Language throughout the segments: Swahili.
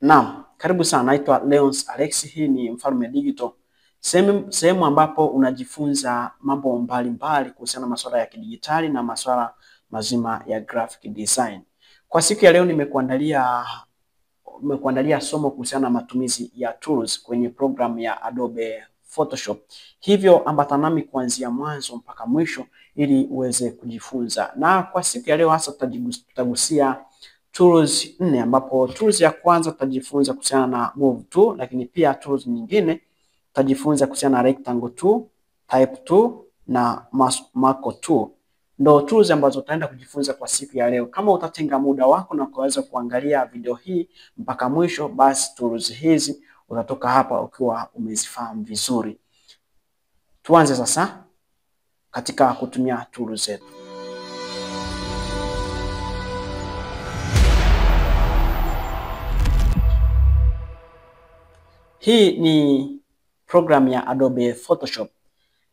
Naam, karibu sana. Naitwa Leons Alex. Hii ni Mfalme Digital, sehemu ambapo unajifunza mambo mbalimbali kuhusiana na masuala ya kidijitali na masuala mazima ya graphic design. Kwa siku ya leo nimekuandalia somo kuhusiana na matumizi ya tools kwenye program ya Adobe Photoshop. Hivyo ambatana nami kuanzia mwanzo mpaka mwisho ili uweze kujifunza. Na kwa siku ya leo hasa tutagusia tools 4, ambapo tools ya kwanza tutajifunza kuhusiana na move tool, lakini pia tools nyingine tutajifunza kuhusiana na rectangle tool, type tool na marco tool. Ndo tools ambazo tutaenda kujifunza kwa siku ya leo. Kama utatenga muda wako na kuweza kuangalia video hii mpaka mwisho, basi tools hizi utatoka hapa ukiwa umezifahamu vizuri. Tuanze sasa katika kutumia tools zetu. Hii ni program ya Adobe Photoshop,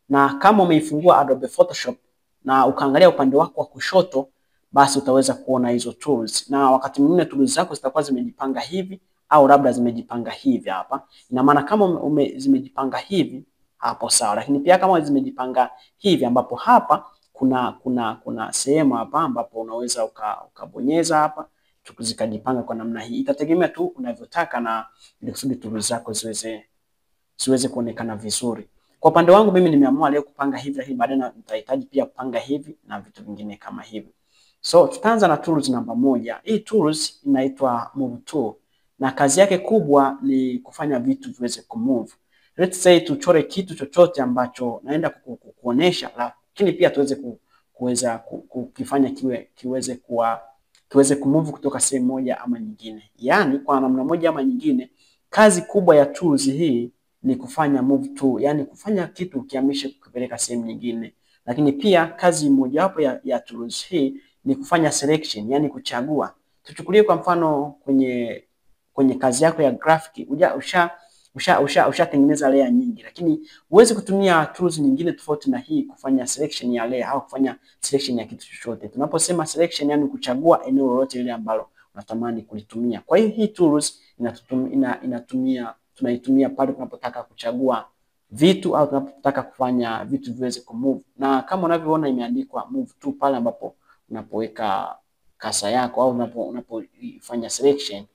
na kama umeifungua Adobe Photoshop na ukaangalia upande wako wa kushoto, basi utaweza kuona hizo tools. Na wakati mwingine tools zako zitakuwa zimejipanga hivi au labda zimejipanga hivi hapa. Ina maana kama zimejipanga hivi hapo sawa, lakini pia kama zimejipanga hivi, ambapo hapa kuna sehemu hapa ambapo unaweza ukabonyeza hapa zikajipanga kwa namna hii. Itategemea tu unavyotaka na ili kusudi tools zako ziweze kuonekana vizuri. Kwa upande wangu mimi nimeamua leo kupanga hivi, lakini baadaye nitahitaji pia kupanga hivi na vitu vingine kama hivi. So tutaanza na tools namba 1. Hii tools inaitwa move tool, na kazi yake kubwa ni kufanya vitu viweze kumove. Let's say tuchore kitu chochote ambacho naenda kuonesha, lakini pia kuweza kukifanya kiweze kumove kutoka sehemu moja ama nyingine. Yaani kwa namna moja ama nyingine, kazi kubwa ya tools hii ni kufanya move tool, yani kufanya kitu ukihamisha kupeleka sehemu nyingine. Lakini pia kazi mojawapo ya tools hii ni kufanya selection, yani kuchagua. Tuchukulie kwa mfano kwenye kazi yako ya graphic, ushatengeneza layer nyingi, lakini huwezi kutumia tools nyingine tofauti na hii kufanya selection ya layer au kufanya selection ya kitu chochote. Tunaposema selection, yani kuchagua eneo lolote lile ambalo unatamani kulitumia. Kwa hiyo hii tools tunaitumia pale tunapotaka kuchagua vitu au tunapotaka kufanya vitu viweze kumove. Na kama unavyoona imeandikwa move to pale ambapo unapoweka kasa yako au unapofanya selection.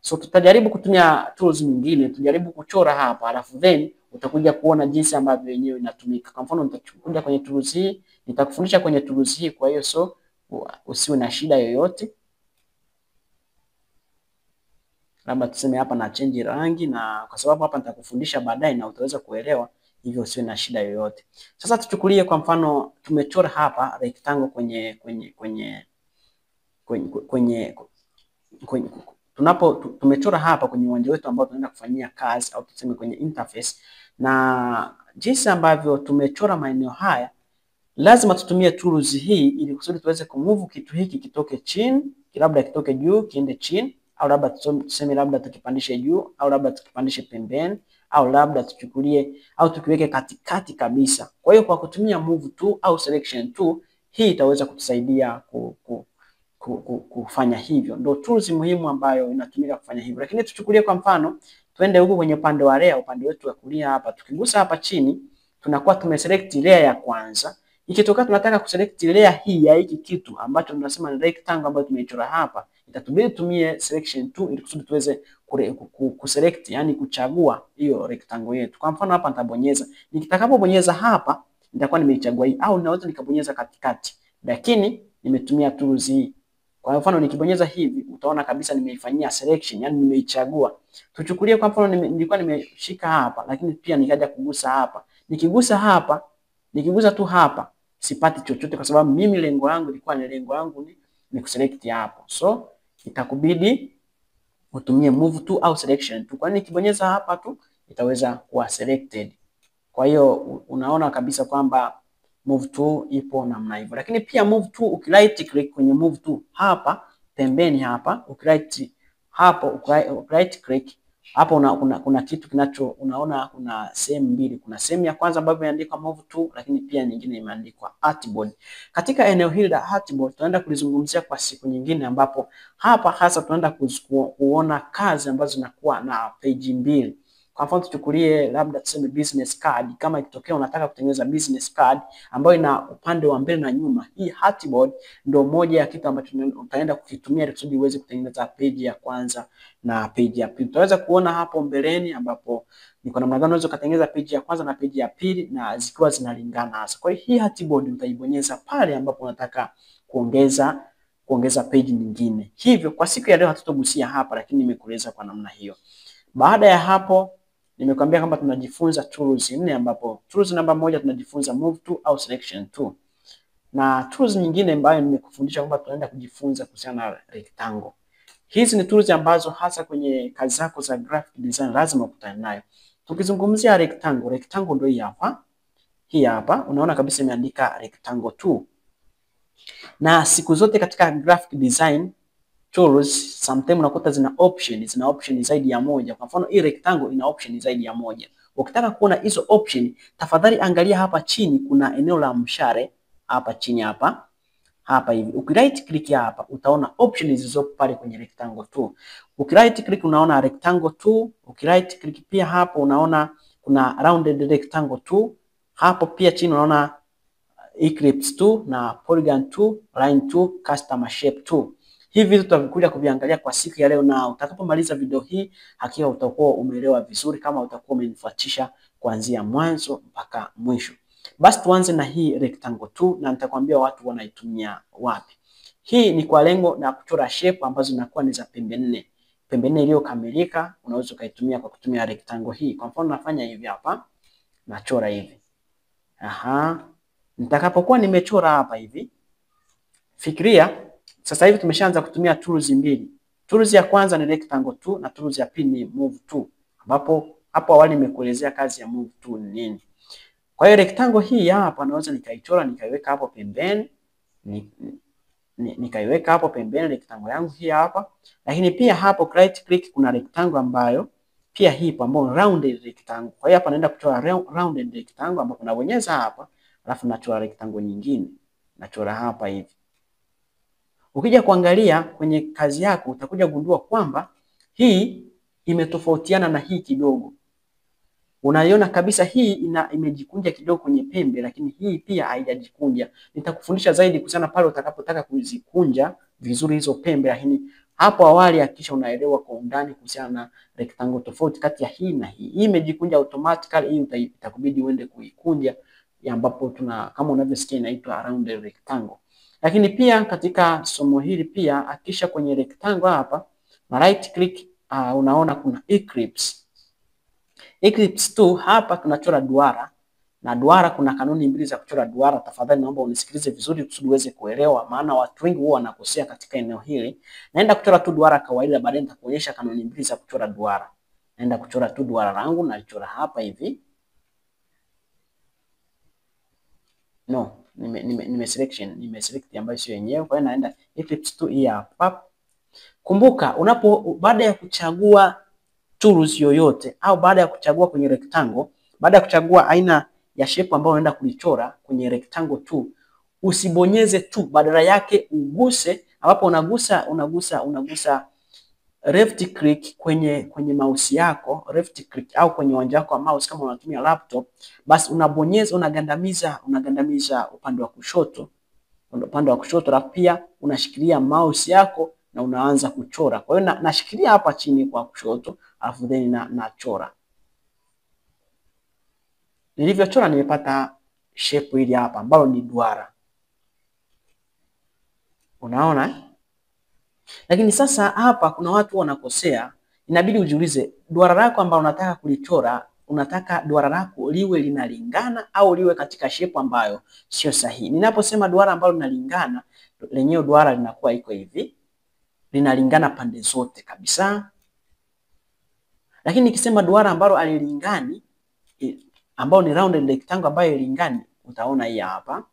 So tutajaribu kutumia tools nyingine, tujaribu kuchora hapa, alafu then utakuja kuona jinsi ambavyo yenyewe inatumika. Kwa mfano nitakuja kwenye tools hii, nitakufundisha kwenye tools hii, kwa hiyo so usiwe na shida yoyote. Labda tuseme hapa na change rangi, na kwa sababu hapa nitakufundisha baadaye na utaweza kuelewa, hivyo usiwe na shida yoyote. Sasa tuchukulie kwa mfano tumechora hapa rectangle tumechora hapa kwenye uwanja wetu ambao tunaenda kufanyia kazi au tuseme kwenye interface. Na jinsi ambavyo tumechora maeneo haya, lazima tutumie tools hii ili kusudi tuweze kumove kitu hiki kitoke chini, labda kitoke juu kiende chini, au labda tuseme labda tukipandishe juu, au labda tukipandishe pembeni, au labda tuchukulie au tukiweke katikati kabisa. Kwa hiyo kwa kutumia move tool au selection tool, hii itaweza kutusaidia kufanya hivyo. Ndio tools muhimu ambayo inatumika kufanya hivyo. Lakini tuchukulie kwa mfano twende huko kwenye upande wa layer, upande wetu wa kulia hapa, tukigusa hapa chini tunakuwa tumeselect layer ya kwanza. Ikitoka tunataka kuselect layer hii ya hiki kitu ambacho tunasema ni rectangle ambayo tumeichora hapa, itatubidi tumie selection tool ili kusudi tuweze kuselect, yani kuchagua hiyo rectangle yetu. Kwa mfano hapa nitabonyeza, nitakapobonyeza hapa nitakuwa nimeichagua hii, au naweza nikabonyeza katikati, lakini nimetumia tools hii. Kwa mfano nikibonyeza hivi utaona kabisa nimeifanyia selection, yani nimeichagua. Tuchukulie kwa mfano nilikuwa nimeshika hapa, lakini pia nikaja kugusa hapa. Nikigusa tu hapa sipati chochote, kwa sababu mimi lengo langu ni kuselect hapo. So itakubidi utumie move to au selection tu, kwani nikibonyeza hapa tu itaweza kuwa selected. Kwa hiyo unaona kabisa kwamba move tool ipo namna hivyo. Lakini pia move tool, ukiright click kwenye move tool hapa pembeni hapa, ukiright click Hapo kuna kitu unaona kuna sehemu mbili. Kuna sehemu ya kwanza ambayo imeandikwa move to, lakini pia nyingine imeandikwa artboard. Katika eneo hili la artboard tunaenda kulizungumzia kwa siku nyingine, ambapo hapa hasa tunaenda kuona kazi ambazo zinakuwa na page mbili. Kwa mfano tuchukulie labda tuseme business card. Kama ikitokea unataka kutengeneza business card ambayo ina upande wa mbele na nyuma, hii artboard ndio moja ya kitu ambacho utaenda kukitumia ili uweze kutengeneza page ya kwanza na page ya pili. Tutaweza kuona hapo mbeleni ambapo ni kwa namna gani unaweza kutengeneza page ya kwanza na page ya pili na zikiwa zinalingana hasa. Kwa hiyo hii artboard utaibonyeza pale ambapo unataka kuongeza page nyingine. Hivyo kwa siku ya leo hatutogusia hapa, lakini nimekueleza kwa namna hiyo. Baada ya hapo nimekuambia kwamba tunajifunza tools nne, ambapo tools namba moja tunajifunza move to au selection to. Na tools nyingine ambayo nimekufundisha kwamba tunaenda kujifunza kuhusiana na rectangle. Hizi ni tools ambazo hasa kwenye kazi zako za graphic design lazima ukutane nayo. Tukizungumzia rectangle ndio hii hapa. Hii hapa unaona kabisa imeandika rectangle 2. Na siku zote katika graphic design tools sometimes unakuta zina option zaidi ya moja. Kwa mfano hii rectangle ina option zaidi ya moja. Ukitaka kuona hizo option, tafadhali angalia hapa chini kuna eneo la mshale hapa chini hapa hivi. Ukiright click hapa utaona options zilizopo pale kwenye rectangle 2. Ukiright click unaona rectangle 2, ukiright click pia hapo unaona kuna rounded rectangle 2. Hapo pia chini unaona ellipse 2 na polygon 2, line 2, custom shape 2. Hivi vitu tutakuja kuviangalia kwa siku ya leo, na utakapomaliza video hii hakika utakuwa umeelewa vizuri kama utakuwa umenifuatisha kuanzia mwanzo mpaka mwisho. Basi tuanze na hii rectangle 2 na nitakwambia watu wanaitumia wapi. Hii ni kwa lengo la kuchora shape ambazo zinakuwa ni za pembe nne. Pembe nne iliyokamilika unaweza ukaitumia kwa kutumia rectangle hii. Kwa mfano nafanya hivi hapa. Nachora hivi. Nitakapokuwa nimechora hapa hivi, fikiria sasa hivi tumeshaanza kutumia tools mbili. Tools ya kwanza ni rectangle 2 na tools ya pili ni move to, ambapo hapo awali nimekuelezea kazi ya move to ni nini. Kwa hiyo rectangle hii hapa naweza nikaichora nikaiweka hapo pembeni, nikaiweka hapo pembeni rectangle yangu hii hapa. Lakini pia hapo right click kuna rectangle ambayo pia hii ambayo rounded rectangle. Kwa hiyo hapa naenda kuchora rounded rectangle ambapo nabonyeza hapa, alafu nachora rectangle nyingine. Nachora hapa hivi. Ukija kuangalia kwenye kazi yako utakuja kugundua kwamba hii imetofautiana na hii kidogo. Unaiona kabisa hii imejikunja kidogo kwenye pembe, lakini hii pia haijajikunja. Nitakufundisha zaidi kuhusiana pale utakapotaka kuzikunja vizuri hizo pembe, lakini hapo awali hakikisha unaelewa kwa undani kuhusiana na rectangle tofauti kati ya hii na hii. Hii imejikunja automatically, hii itakubidi uende kuikunja, ambapo kama unavyosikia inaitwa rounded rectangle. Lakini pia katika somo hili pia hakikisha kwenye rectangle hapa na right click unaona kuna ellipse. Ellipse 2 hapa tunachora duara, na duara kuna kanuni mbili za kuchora duara. Tafadhali naomba unisikilize vizuri kusudi uweze kuelewa, maana watu wengi huwa wanakosea katika eneo hili. Naenda kuchora tu duara kawaida, baadaye nitakuonyesha kanuni mbili za kuchora duara. Naenda kuchora tu duara langu, nalichora hapa hivi. Nimeselect ambayo sio yenyewe, kwa hiyo naenda ellipse 2 hii hapa. Kumbuka baada ya kuchagua tools yoyote au baada ya kuchagua kwenye rectangle, baada ya kuchagua aina ya shape ambayo unaenda kulichora kwenye rectangle 2, usibonyeze tu, badala yake uguse, ambapo unagusa left click kwenye mouse yako, left click au kwenye uwanja wako wa mouse kama unatumia laptop, basi unabonyeza, unagandamiza upande wa kushoto, alafu pia unashikilia mouse yako na unaanza kuchora. Kwa hiyo nashikilia hapa chini kwa kushoto, alafu then nachora. Nilivyochora nimepata shape hili hapa ambalo ni duara. Unaona? Lakini sasa hapa kuna watu wanakosea. Inabidi ujiulize duara lako ambalo unataka kulichora, unataka duara lako liwe linalingana au liwe katika shape ambayo sio sahihi. Ninaposema duara ambalo linalingana, lenyewe duara linakuwa iko hivi. Linalingana pande zote kabisa. Lakini nikisema duara ambalo halilingani, ambao ni rounded rectangle ambayo hailingani, utaona hii hapa.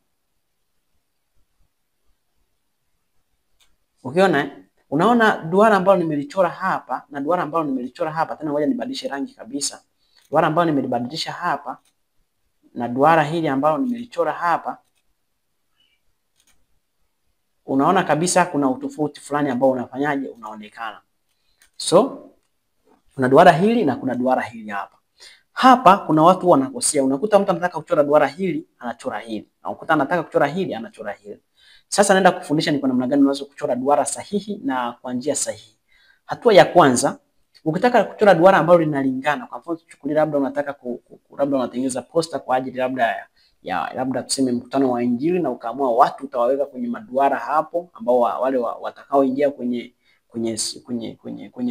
Ukiona Unaona duara ambalo nimelichora hapa na duara ambalo nimelichora hapa, tena ngoja nibadilishe rangi kabisa. Duara ambalo nimelibadilisha hapa na duara hili ambalo nimelichora hapa, unaona kabisa kuna utofauti fulani ambao unafanyaje, unaonekana. So kuna duara hili na kuna duara hili hapa. Hapa kuna watu wanakosea. Unakuta mtu anataka kuchora duara hili, anachora hili. Na unakuta anataka kuchora hili, anachora hili. Sasa naenda kufundisha ni kwa namna gani unaweza kuchora duara sahihi na kwa njia sahihi. Hatua ya kwanza, ukitaka kuchora duara ambalo linalingana, kwa mfano tuchukulie labda unataka labda unatengeneza poster kwa ajili labda tuseme mkutano wa Injili, na ukaamua watu utawaweka kwenye maduara hapo ambao wale watakaoingia kwenye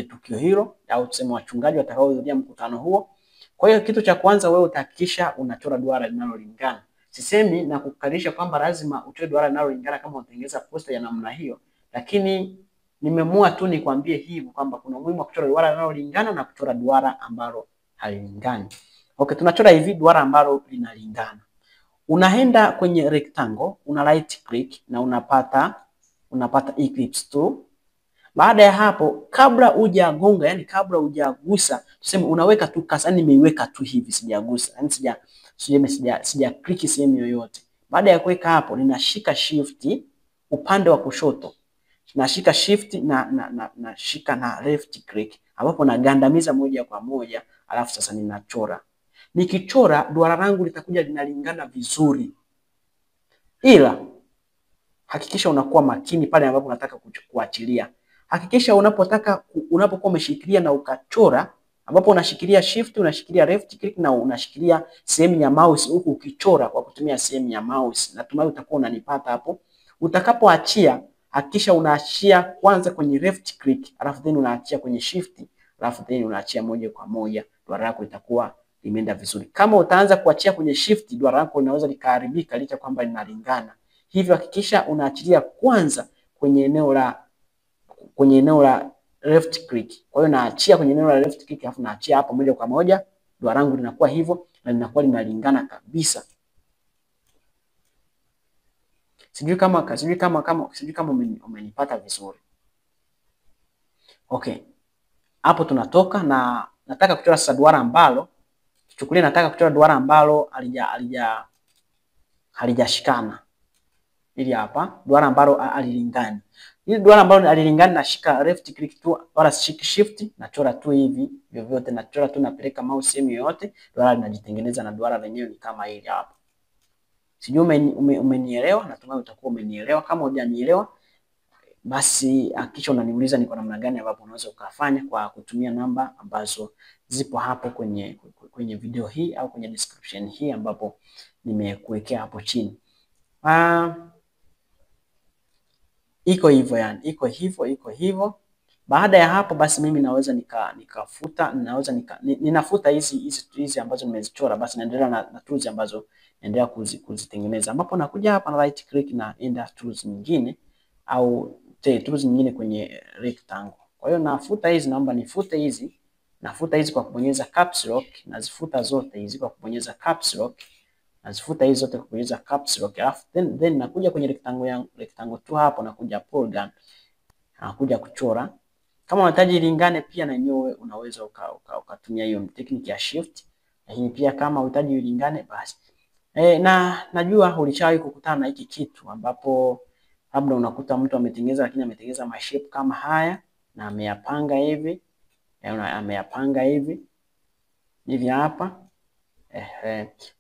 tukio hilo, au tuseme wachungaji watakaohudhuria mkutano huo. Kwa hiyo kitu cha kwanza wewe utahakikisha unachora duara linalolingana. Sisemi na kukadirisha kwamba lazima uchore duara linalolingana kama unatengeneza poster ya namna hiyo, lakini nimeamua tu nikwambie hivi kwamba kuna umuhimu wa kuchora duara linalolingana na kuchora duara ambalo halilingani. Okay, tunachora hivi duara ambalo linalingana. Unaenda kwenye rectangle, una right click na unapata ellipse tool. Baada ya hapo, kabla hujagonga, yani kabla hujagusa, tuseme unaweka tu kasa, nimeiweka tu hivi sijagusa. Yani sija click sehemu yoyote. Baada ya kuweka hapo, ninashika shift upande wa kushoto. Nashika shift na shika na left click, ambapo nagandamiza moja kwa moja, alafu sasa ninachora. Nikichora duara langu litakuja linalingana vizuri. Ila hakikisha unakuwa makini pale ambapo unataka kuachilia. Hakikisha unapokuwa umeshikilia na ukachora, ambapo unashikilia shift, unashikilia left click na unashikilia sehemu ya mouse huku ukichora kwa kutumia sehemu ya mouse. Natumai utakuwa unanipata hapo. Utakapoachia, hakikisha unaachia kwanza kwenye left click, alafu then unaachia kwenye shift, alafu then unaachia moja kwa moja. Duara lako litakuwa limeenda vizuri. Kama utaanza kuachia kwenye shift, duara lako linaweza likaharibika licha kwamba linalingana. Hivyo hakikisha unaachilia kwanza kwenye eneo la left click. Kwa hiyo naachia kwenye eneo la left click, alafu naachia hapo moja kwa moja. Duara langu linakuwa hivyo na linakuwa linalingana kabisa. Sijui kama umenipata vizuri. Okay. Hapo tunatoka na nataka kuchora sasa duara ambalo, tuchukulie nataka kuchora duara ambalo halijashikana. Ili hapa duara ambalo halilingani. Ili duara ambalo halilingani, nashika left click tu, wala shiki shift, nachora tu hivi vyovyote, nachora tu, napeleka mouse sehemu yoyote, duara linajitengeneza na duara lenyewe ni kama hili hapa. Sijui umenielewa, natumai utakuwa umenielewa. Kama hujanielewa, basi hakikisha unaniuliza ni kwa namna gani ambapo unaweza ukafanya kwa kutumia namba ambazo zipo hapo kwenye video hii au kwenye description hii ambapo nimekuwekea hapo chini. Iko hivyo yani, iko hivyo. Baada ya hapo basi mimi naweza nikafuta, ninafuta hizi ambazo nimezichora, basi naendelea na tools ambazo naendelea kuzitengeneza, ambapo nakuja hapa na right click na enda tools nyingine au tools nyingine kwenye rectangle. Kwa hiyo nafuta hizi, naomba nifute hizi. Nafuta hizi kwa kubonyeza caps lock, nazifuta zote hizi kwa kubonyeza caps lock. Nazifuta hizo zote kwa kubonyeza caps lock. Alafu then nakuja kwenye rectangle tu hapo, nakuja polygon. Nakuja kuchora. Kama unahitaji ilingane pia na yenyewe unaweza ukatumia hiyo technique ya shift. Lakini pia kama unahitaji ilingane basi. Na najua ulishawahi kukutana na hiki kitu ambapo labda unakuta mtu ametengeneza, lakini ametengeneza mashape kama haya na ameyapanga hivi. Ameyapanga hivi hapa.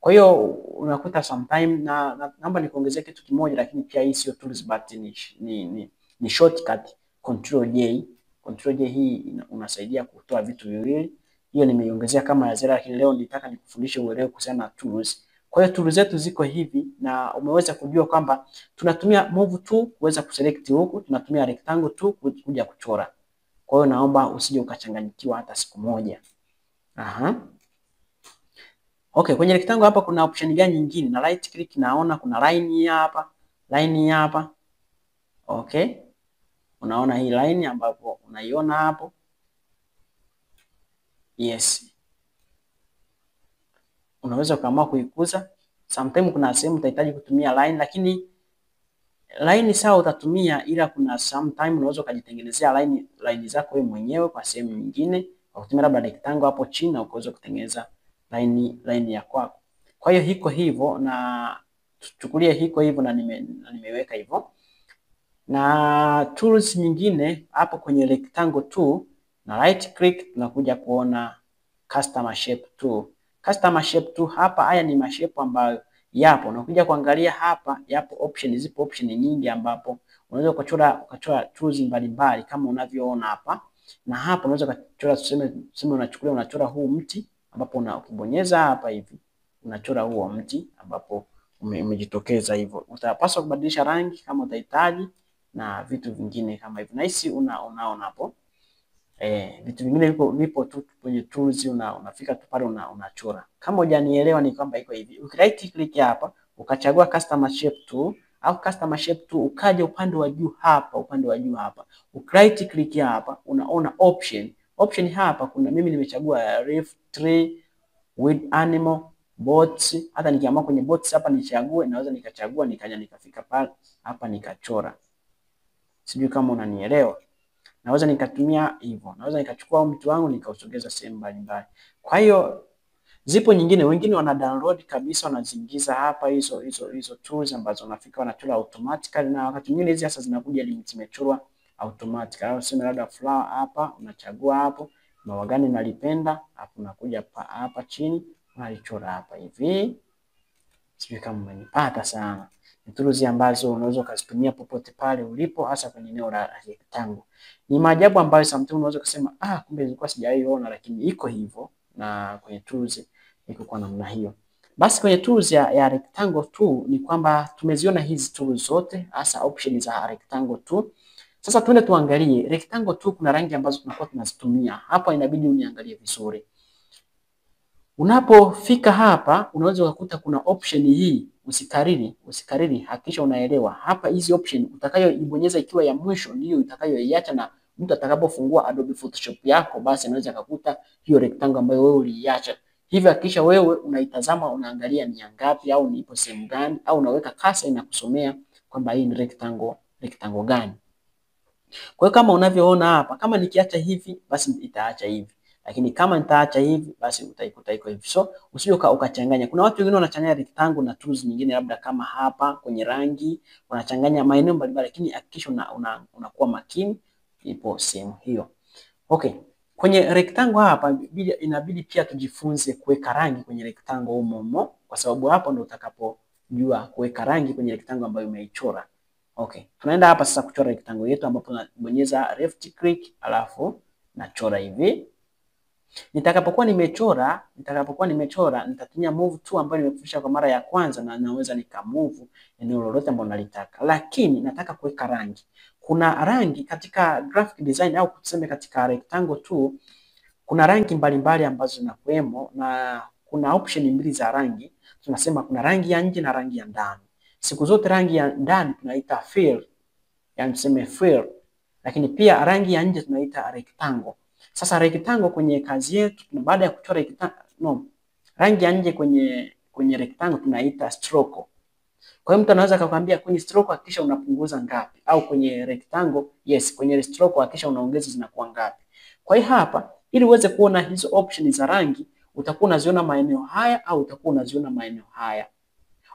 Kwa hiyo unakuta sometime naomba nikuongezee kitu kimoja, lakini pia hii sio tools but ni shortcut Control J. Control J hii unasaidia kutoa vitu viwili. Hiyo nimeiongezea kama ya ziada, lakini leo nitaka nikufundishe uelewe kuhusiana na tools. Kwa hiyo tools zetu ziko hivi, na umeweza kujua kwamba tunatumia move tool kuweza kuselect huku, tunatumia rectangle tool kuja kuchora. Kwa hiyo naomba usije ukachanganyikiwa hata siku moja. Okay, kwenye rectangle hapa kuna option gani nyingine? Na right click naona kuna line hapa. Line hapa. Okay. Unaona hii line ambapo unaiona hapo. Yes. Unaweza ukaamua kuikuza. Sometimes kuna sehemu utahitaji kutumia line, lakini line sawa utatumia, ila kuna sometime unaweza ukajitengenezea line zako wewe mwenyewe kwa sehemu nyingine kwa kutumia labda rectangle hapo chini na ukaweza kutengeneza line ya kwako. Kwa hiyo hiko hivyo, na tuchukulie hiko hivyo na nimeweka hivyo. Na tools nyingine hapo kwenye rectangle tool na right click tunakuja kuona custom shape tool. Custom shape tool hapa, haya ni mashape ambayo yapo. Unakuja kuangalia hapa, zipo option nyingi ambapo unaweza ukachora tools mbalimbali kama unavyoona hapa. Na hapa unaweza ukachora, tuseme unachora huu mti ambapo ukibonyeza hapa hivi unachora huo mti ambapo umejitokeza hivyo. Utapaswa kubadilisha rangi kama utahitaji na vitu vingine kama hivyo. Na hisi unaona hapo. Vitu vingine vipo tu kwenye tools, unafika tu pale unachora. Kama hujanielewa ni kwamba iko hivi. Right click hapa, ukachagua custom shape tool au custom shape tool, ukaja upande wa juu hapa, right click hapa, unaona option. Option hapa kuna mimi nimechagua leaf, tree, wood, animal, boats. Hata nikiamua kwenye boats hapa nichague, naweza nikachagua nikaja nikafika pale hapa nikachora. Sijui kama unanielewa. Naweza nikatumia hivyo. Naweza nikachukua mtu wangu nikausogeza sehemu mbalimbali. Kwa hiyo zipo nyingine, wengine wana download kabisa, wanaziingiza hapa hizo tools ambazo unafika wanachora automatically, na wakati mwingine hizi sasa zinakuja zimechorwa automatic. Au sema labda flower hapa, unachagua hapo maua gani unalipenda, hapo unakuja hapa chini unalichora hapa hivi. Sijui kama umenipata sana. Ni tools ambazo unaweza kuzitumia popote pale ulipo, hasa kwenye eneo la rectangle. Ni maajabu ambayo sometimes unaweza kusema kumbe nilikuwa sijaiona, lakini iko hivyo, na kwenye tools iko kwa namna hiyo. Basi kwenye tools ya rectangle tool ni kwamba tumeziona hizi tools zote, hasa options za rectangle tool. Sasa tuende tuangalie rectangle tool, kuna rangi ambazo tunakuwa tunazitumia. Hapa inabidi uniangalie vizuri. Unapofika hapa unaweza kukuta kuna option hii, usikariri, hakikisha unaelewa. Hapa hizi option utakayoibonyeza ikiwa ya mwisho ndio itakayoiacha, na mtu atakapofungua Adobe Photoshop yako basi anaweza kukuta hiyo rectangle ambayo wewe uliiacha. Hivyo hakikisha wewe unaitazama, unaangalia ni ngapi au nipo sehemu gani, au unaweka kasa inakusomea kwamba hii ni rectangle gani. Kwa hiyo kama unavyoona hapa, kama nikiacha hivi basi itaacha hivi. Lakini kama nitaacha hivi basi utaikuta iko hivi. So usije ukachanganya. Kuna watu wengine wanachanganya rectangle na tools nyingine, labda kama hapa kwenye rangi wanachanganya maeneo mbalimbali, lakini hakikisha unakuwa makini ipo sehemu hiyo. Okay. Kwenye rectangle hapa inabidi pia tujifunze kuweka rangi kwenye rectangle humo, kwa sababu hapo ndio utakapojua kuweka rangi kwenye rectangle ambayo umeichora. Okay. Tunaenda hapa sasa kuchora rectangle yetu, ambapo tunabonyeza left click alafu nachora hivi. Nitakapokuwa nimechora nitatumia move tool ambayo nimefundisha kwa mara ya kwanza, na naweza nikamove eneo lolote ambalo nalitaka. Lakini nataka kuweka rangi. Kuna rangi katika graphic design au tuseme katika rectangle tool, kuna rangi mbalimbali ambazo zinakuwemo, na kuna option mbili za rangi. Tunasema kuna rangi ya nje na rangi ya ndani. Siku zote rangi ya ndani tunaita fill, yani tuseme fill, lakini pia rangi ya nje tunaita rectangle. Sasa rectangle kwenye kazi yetu, baada ya kuchora rangi ya nje kwenye rectangle tunaita stroke. Kwa hiyo mtu anaweza akakwambia kwenye stroke hakikisha unapunguza ngapi, au kwenye rectangle kwenye stroke hakikisha unaongeza zinakuwa ngapi. Kwa hiyo hapa, ili uweze kuona hizo options za rangi, utakuwa unaziona maeneo haya au utakuwa unaziona maeneo haya.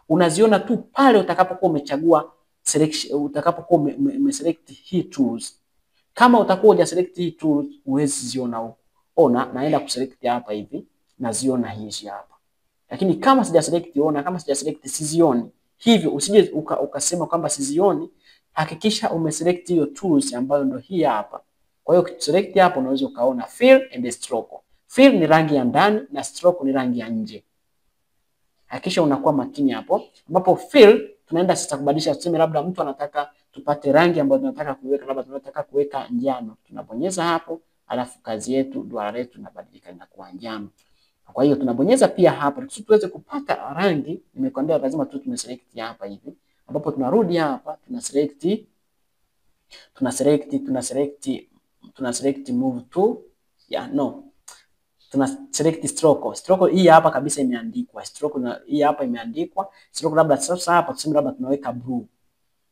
Unaziona tu pale utakapokuwa umechagua selection, utakapokuwa umeselect hii tools. Kama utakuwa hujaselect hii tools huwezi ziona huko. Ona, naenda kuselect hapa hivi, naziona hizi hapa. Lakini kama sijaselect, kama sijaselect sizioni. Hivyo usije ukasema kwamba sizioni, hakikisha umeselect hiyo tools ambayo ndio hii hapa. Kwa hiyo ukiselect hapo unaweza ukaona fill and stroke. Fill ni rangi ya ndani na stroke ni rangi ya nje. Hakikisha unakuwa makini hapo. Ambapo fill tunaenda sasa kubadilisha, tuseme labda mtu anataka tupate rangi ambayo tunataka kuweka, labda tunataka kuweka njano. Tunabonyeza hapo, alafu kazi yetu, duara letu linabadilika linakuwa njano. Kwa hiyo tunabonyeza pia hapa ili tuweze kupata rangi. Nimekwambia lazima tu tumeselect hapa hivi. Ambapo tunarudi hapa, tunaselect move to tunaselect stroke. Stroke hii hapa kabisa imeandikwa. Stroke hii hapa imeandikwa. Stroke labda sasa hapa tuseme labda tunaweka blue.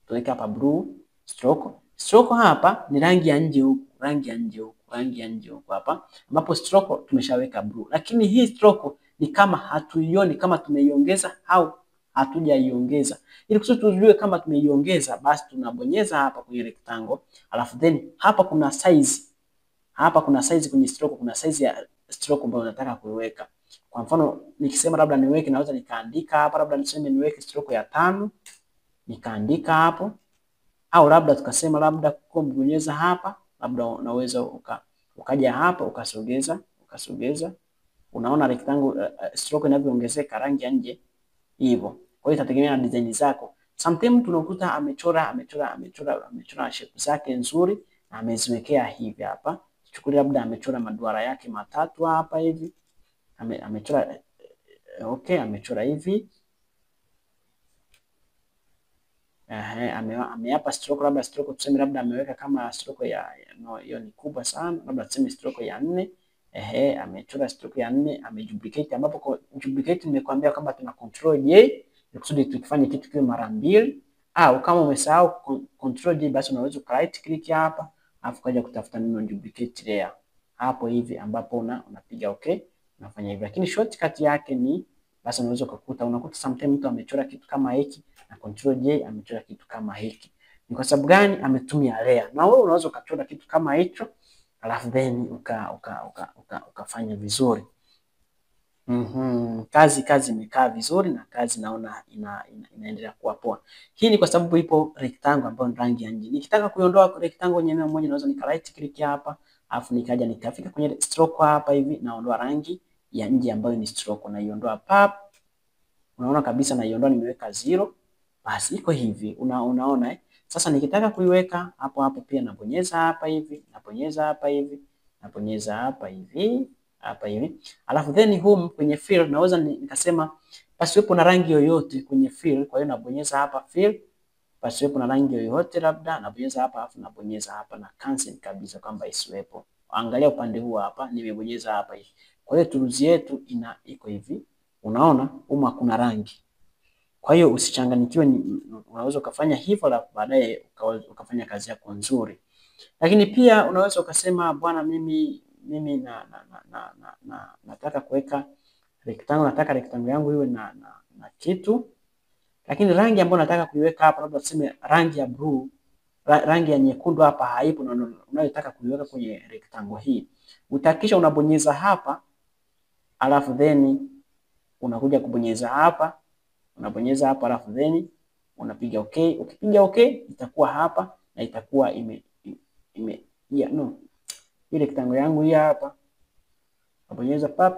tuweke hapa blue stroke. Stroke hapa ni rangi ya nje huku, rangi ya nje huku, rangi ya nje huku hapa, ambapo stroke tumeshaweka blue. Lakini hii stroke ni kama hatuioni kama tumeiongeza au hatujaiongeza. Ili kusudi tujue kama tumeiongeza, basi tunabonyeza hapa kwenye rectangle, alafu then hapa kuna size. Hapa kuna size kwenye stroke, kuna size ya stroke ambayo unataka kuiweka. Kwa mfano nikisema labda niweke, naweza nikaandika hapa, labda niseme niweke stroke ya 5, nikaandika hapo. Au labda tukasema labda kubonyeza hapa, labda unaweza ukaja hapa ukasogeza. Unaona rectangle stroke inavyoongezeka rangi ya nje hivyo. Kwa hiyo itategemea na design zako. Sometimes tunakuta amechora shape zake nzuri na ameziwekea hivi hapa. Chukulia labda amechora maduara yake matatu hapa hivi. Amechora okay, amechora hivi. Ameapa stroke, labda stroke tuseme labda ameweka kama stroke ya no, hiyo ni kubwa sana, labda tuseme stroke ya 4. Amechora stroke ya 4, ameduplicate, ambapo kwa duplicate nimekuambia kwamba tuna control J ili kusudi tukifanye kitu kiwe mara 2, au kama umesahau control J basi unaweza right click hapa alafu kaja kutafuta neno duplicate layer hapo hivi, ambapo unapiga okay, unafanya hivi. Lakini shortcut yake ni basi unaweza unakuta sometimes mtu amechora kitu kama hiki na control J amechora kitu kama hiki. Ni kwa sababu gani? Ametumia layer. Na wewe unaweza ukachora kitu kama hicho alafu then ukafanya vizuri. Kazi imekaa vizuri na kazi naona inaendelea kuwa poa. Hii ni kwa sababu ipo rectangle ambayo ni rangi ya nje. Nikitaka kuiondoa rectangle yenyewe moja, naweza nika right click hapa, alafu nikaja nikafika kwenye stroke hapa hivi, naondoa rangi ya nje ambayo ni stroke, na iondoa pap. Unaona kabisa naiondoa, nimeweka 0. Basi iko hivi. Unaona Sasa nikitaka kuiweka hapo hapo pia nabonyeza hapa hivi, nabonyeza hapa hivi, nabonyeza hapa hivi, hapa hivi. Alafu then home kwenye fill naweza nikasema pasiwepo na rangi yoyote kwenye fill, kwa hiyo nabonyeza hapa fill, pasiwepo na rangi yoyote, labda nabonyeza hapa alafu nabonyeza hapa na cancel kabisa kwamba isiwepo. Angalia upande huu hapa nimebonyeza hapa hivi. Kwa hiyo tools yetu iko hivi. Unaona huko kuna rangi. Kwa hiyo usichanganyikiwe, unaweza ukafanya hivyo la baadaye ukafanya kazi yako nzuri. Lakini pia unaweza ukasema bwana, mimi nataka kuweka rectangle, nataka rectangle yangu iwe na kitu. Lakini rangi ambayo nataka kuiweka hapa, labda tuseme rangi ya blue, rangi ya nyekundu hapa haipo, na unayotaka kuiweka kwenye rectangle hii. Utahakisha unabonyeza hapa, alafu then unakuja kubonyeza hapa. Unabonyeza hapa alafu then unapiga okay. Ukipiga okay itakuwa hapa na itakuwa ile rectangle yangu hii hapa. Nabonyeza pap,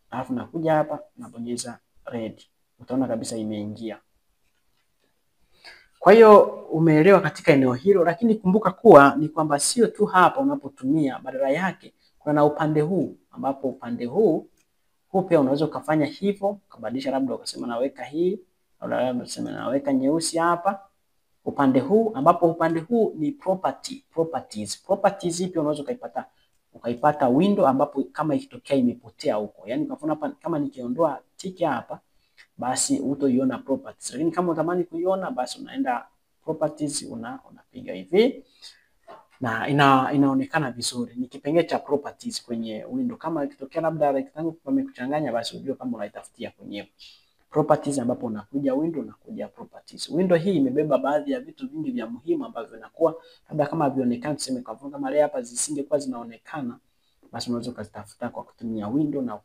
alafu nakuja hapa nabonyeza red. Utaona kabisa imeingia. Kwa hiyo umeelewa katika eneo hilo, lakini kumbuka kuwa ni kwamba sio tu hapa unapotumia, badala yake kuna na upande huu, ambapo upande huu pia unaweza ukafanya hivyo, ukabadilisha, labda ukasema naweka hii, au labda unasema naweka nyeusi hapa upande huu, ambapo upande huu ni properties. Properties ipi unaweza ukaipata window, ambapo kama ikitokea imepotea huko. Yaani kwa mfano hapa kama nikiondoa tiki hapa, basi utoiona properties. Lakini kama unatamani kuiona, basi unaenda properties, unapiga hivi na inaonekana vizuri. Ni kipengele cha properties kwenye window. Kama ikitokea labda rectangle kumekuchanganya, basi ujue kama unaitafutia kwenye properties, ambapo unakuja window na kuja properties. Window hii imebeba baadhi ya vitu vingi vya muhimu ambavyo vinakuwa labda kama havionekani, tuseme kwa mfano kama leo hapa zisingekuwa zinaonekana, basi unaweza ukazitafuta kwa kutumia window na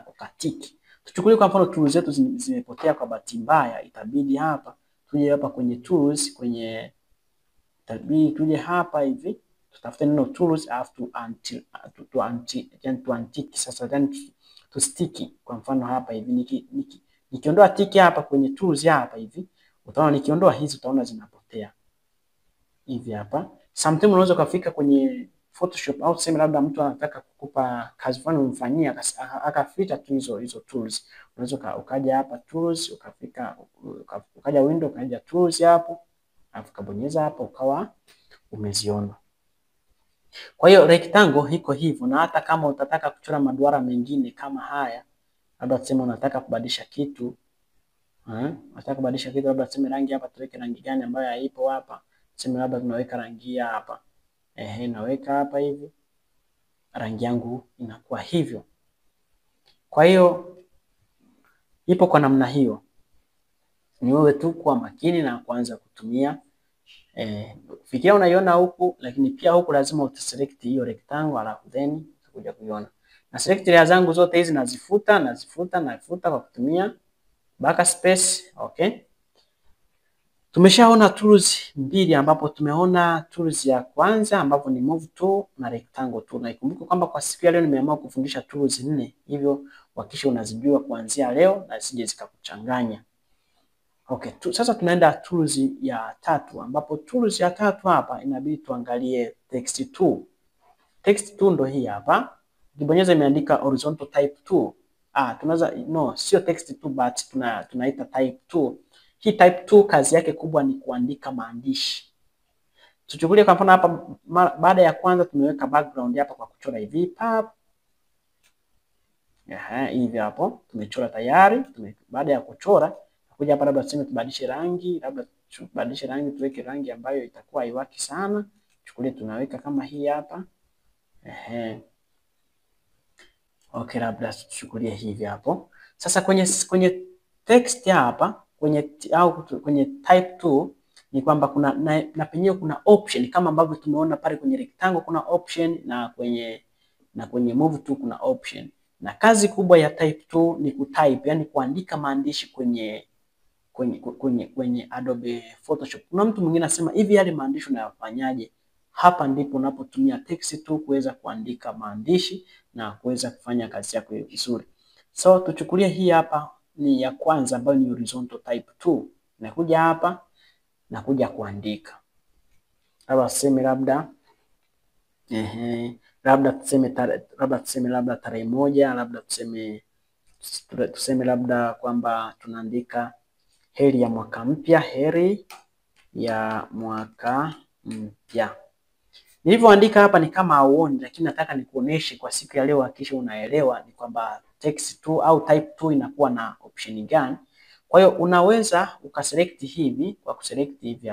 ukatiki. Tuchukulie kwa mfano tools zetu zimepotea kwa bahati mbaya, itabidi hapa tuje hapa kwenye tools, tuje hapa hivi tutafute neno tools alafu to antick. Sasa then to stick. Kwa mfano hapa hivi nikiondoa tiki hapa kwenye tools hapa hivi, utaona nikiondoa hizi utaona zinapotea hivi hapa. Sometimes unaweza kufika kwenye Photoshop au tuseme labda mtu anataka kukupa kazi fulani umfanyia, akafita tu hizo tools. Unaweza ukaja hapa tools, ukaja window, ukaja tools hapo, alafu kabonyeza hapa ukawa umeziona. Kwa hiyo rectangle iko hivyo, na hata kama utataka kuchora maduara mengine kama haya, labda tuseme unataka kubadilisha kitu Nataka kubadilisha kitu, labda tuseme rangi hapa, tuweke rangi gani ambayo haipo hapa. Tuseme labda tunaweka rangi hapa. Naweka hapa hivi. Rangi yangu inakuwa hivyo. Kwa hiyo ipo kwa namna hiyo. Ni wewe tu kuwa makini na kuanza kutumia. Fikiria unaiona huku, lakini pia huku lazima utaselect hiyo rectangle, alafu then utakuja kuiona. Na select layer zangu zote hizi nazifuta kwa kutumia backspace. Okay. Tumeshaona tools mbili, ambapo tumeona tools ya kwanza ambapo ni move tool na rectangle tool. Na ikumbuke kwamba kwa siku ya leo nimeamua kufundisha tools 4, hivyo hakikisha unazijua kuanzia leo na sije zikakuchanganya. Okay, sasa tunaenda tools ya tatu, ambapo tools ya tatu hapa inabidi tuangalie text tool. Text tool ndo hii hapa. Ukibonyeza imeandika horizontal type tool. Sio text tool but tunaita type tool. Hii type tool kazi yake kubwa ni kuandika maandishi. Tuchukulie kwa mfano hapa, baada ya kwanza tumeweka background hapa kwa kuchora hivi pap. Hivi hapo tumechora tayari. Baada ya kuchora kuja hapa, labda tuseme tubadilishe rangi, tuweke rangi ambayo itakuwa haiwaki sana. Chukulie tunaweka kama hii hapa. Okay, labda tuchukulie hivi hapo. Sasa kwenye text hapa, kwenye type tool ni kwamba kuna na penyewe kuna option kama ambavyo tumeona pale kwenye rectangle kuna option, na kwenye move tool kuna option. Na kazi kubwa ya type tool ni kutype, yani kuandika maandishi kwenye Adobe Photoshop. Kuna mtu mwingine anasema hivi, yale maandishi unayafanyaje? Hapa ndipo unapotumia text tool kuweza kuandika maandishi na kuweza kufanya kazi yako vizuri. So tuchukulie hii hapa ni ya kwanza ambayo ni horizontal type tool. Nakuja hapa na kuja kuandika. Labda tuseme labda tarehe moja, labda tuseme labda kwamba tunaandika heri ya mwaka mpya, heri ya mwaka mpya. Nilivyoandika hapa ni kama hauoni, lakini nataka nikuoneshe kwa siku ya leo, hakikisha unaelewa ni kwamba text tool au type tool inakuwa na option gani. Kwa hiyo unaweza ukaselect hivi kwa kuselect hivi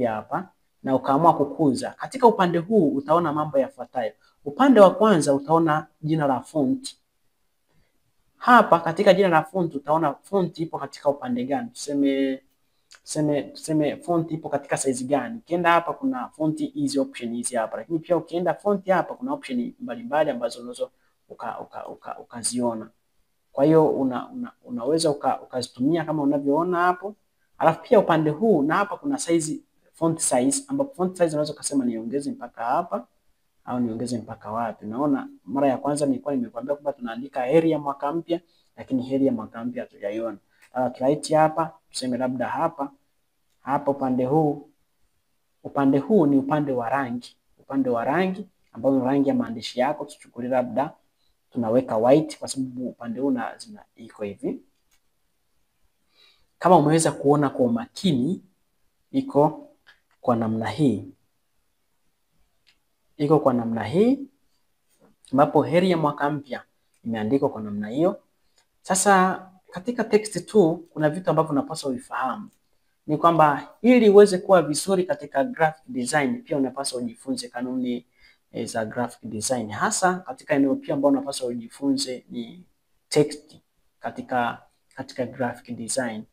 hapa, na ukaamua kukuza. Katika upande huu utaona mambo yafuatayo. Upande wa kwanza utaona jina la font. Hapa katika jina la font utaona font ipo katika upande gani. Tuseme font ipo katika size gani. Ukienda hapa kuna font hizi option hizi hapa. Lakini pia ukienda font hapa kuna option mbalimbali ambazo unaweza ukaziona. Kwa hiyo unaweza ukazitumia kama unavyoona hapo. Alafu pia upande huu na hapa kuna font size, ambapo font size unaweza kusema niongeze mpaka hapa au niongeze mpaka wapi. Unaona, mara ya kwanza nilikuwa nimekuambia kwamba tunaandika heri ya mwaka mpya, lakini heri ya mwaka mpya hatujaiona. Right hapa tuseme labda hapa upande huu ni upande wa rangi ambao ni rangi ya maandishi yako. Tuchukulie labda tunaweka white kwa sababu upande huu iko hivi. Kama umeweza kuona kwa umakini, iko kwa namna hii, ambapo heri ya mwaka mpya imeandikwa kwa namna hiyo. Sasa katika text tool kuna vitu ambavyo unapaswa uvifahamu. Ni kwamba ili uweze kuwa vizuri katika graphic design, pia unapaswa ujifunze kanuni za graphic design. Hasa katika eneo pia ambao unapaswa ujifunze ni text katika graphic design.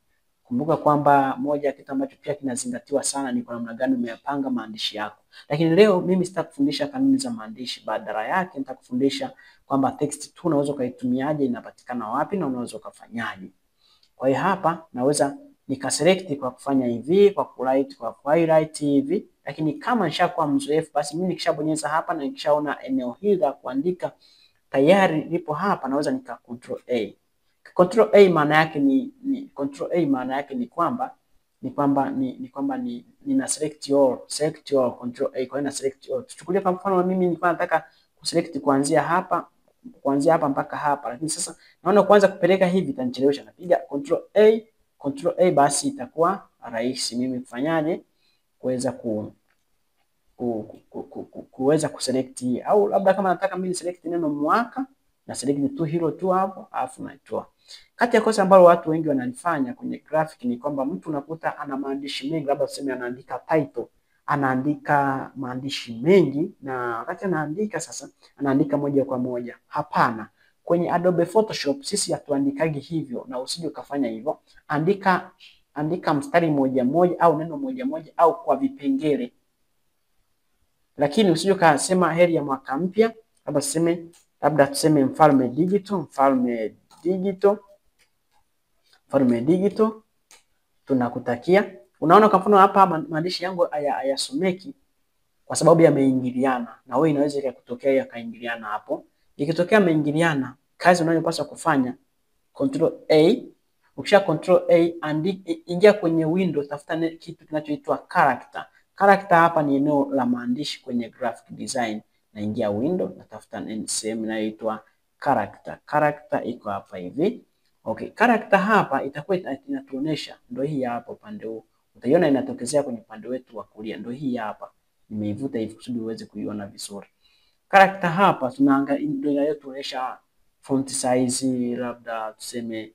Kumbuka kwamba moja ya kitu ambacho pia kinazingatiwa sana ni kwa namna gani umeyapanga maandishi yako. Lakini leo mimi sitakufundisha kanuni za maandishi, badala yake nitakufundisha kwamba text tool unaweza kuitumiaje, inapatikana wapi na unaweza kufanyaje. Kwa hiyo hapa naweza nikaselect kwa kufanya hivi, kwa highlight hivi, lakini kama nishakuwa mzoefu basi mimi nikishabonyeza hapa na nikishaona eneo hili la kuandika tayari lipo hapa, naweza nika control A. Control A maana yake ni kwamba nina select all, control A, kwa hiyo na select all. Tuchukulie kwa mfano mimi nilikuwa nataka kuselect kuanzia hapa mpaka hapa, lakini sasa naona kuanza kupeleka hivi itanichelewesha. Napiga control A, basi itakuwa rahisi mimi kufanyaje kuweza kuselect. Au labda kama nataka mimi select neno mwaka, na select tu hilo tu hapo alafu naitoa. Kati ya kosa ambalo watu wengi wanalifanya kwenye graphic ni kwamba mtu unakuta ana maandishi mengi, labda tuseme anaandika title, anaandika maandishi mengi, na wakati anaandika sasa anaandika moja kwa moja. Hapana. Kwenye Adobe Photoshop sisi hatuandikagi hivyo, na usije ukafanya hivyo. Andika mstari moja moja au neno moja moja au kwa vipengele. Lakini usije ukasema heri ya mwaka mpya, labda tuseme Mfalme Digital tunakutakia. Unaona kwa mfano hapa maandishi yangu hayasomeki kwa sababu yameingiliana, na wewe inaweza ikakutokea yakaingiliana hapo. Ikitokea yameingiliana, kazi unayopaswa kufanya Control A. Ukisha Control A, ingia kwenye window, tafuta kitu kinachoitwa character. Character hapa ni eneo la maandishi kwenye graphic design, na ingia window na tafuta sehemu inayoitwa character. Character iko hapa hivi. Okay, character hapa itakuwa inatuonesha, ndio hii hapa upande huu. Utaiona inatokezea kwenye upande wetu wa kulia, ndio hii hapa. Nimeivuta hivi kusudi uweze kuiona vizuri. Character hapa tunaangalia, ndio inayotuonesha font size, labda tuseme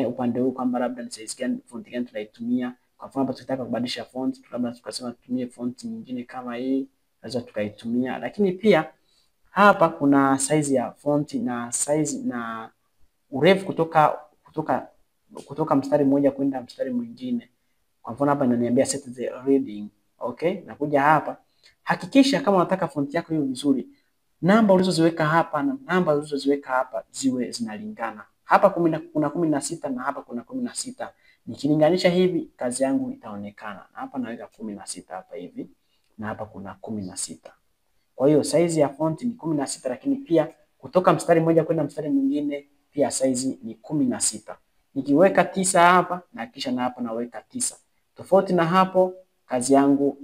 upande huu kwamba labda ni size gani, font gani tunaitumia. Kwa mfano hapa tunataka kubadilisha font, labda tukasema tutumie font nyingine kama hii, naweza tukaitumia. Lakini pia hapa kuna size ya font na size na urefu kutoka mstari mmoja kwenda mstari mwingine. Kwa mfano hapa inaniambia set the reading. Okay, nakuja hapa. Hakikisha kama unataka font yako hiyo vizuri, namba ulizoziweka hapa na namba ulizoziweka hapa ziwe zinalingana. Hapa kuna 16 na hapa kuna 16. Nikilinganisha hivi kazi yangu itaonekana. Na hapa naweka 16 hapa hivi na hapa kuna 16. Kwa hiyo size ya font ni 16, lakini pia kutoka mstari mmoja kwenda mstari mwingine pia size ni 16. Nikiweka 9 hapa na kisha na hapa naweka 9. Tofauti na hapo kazi yangu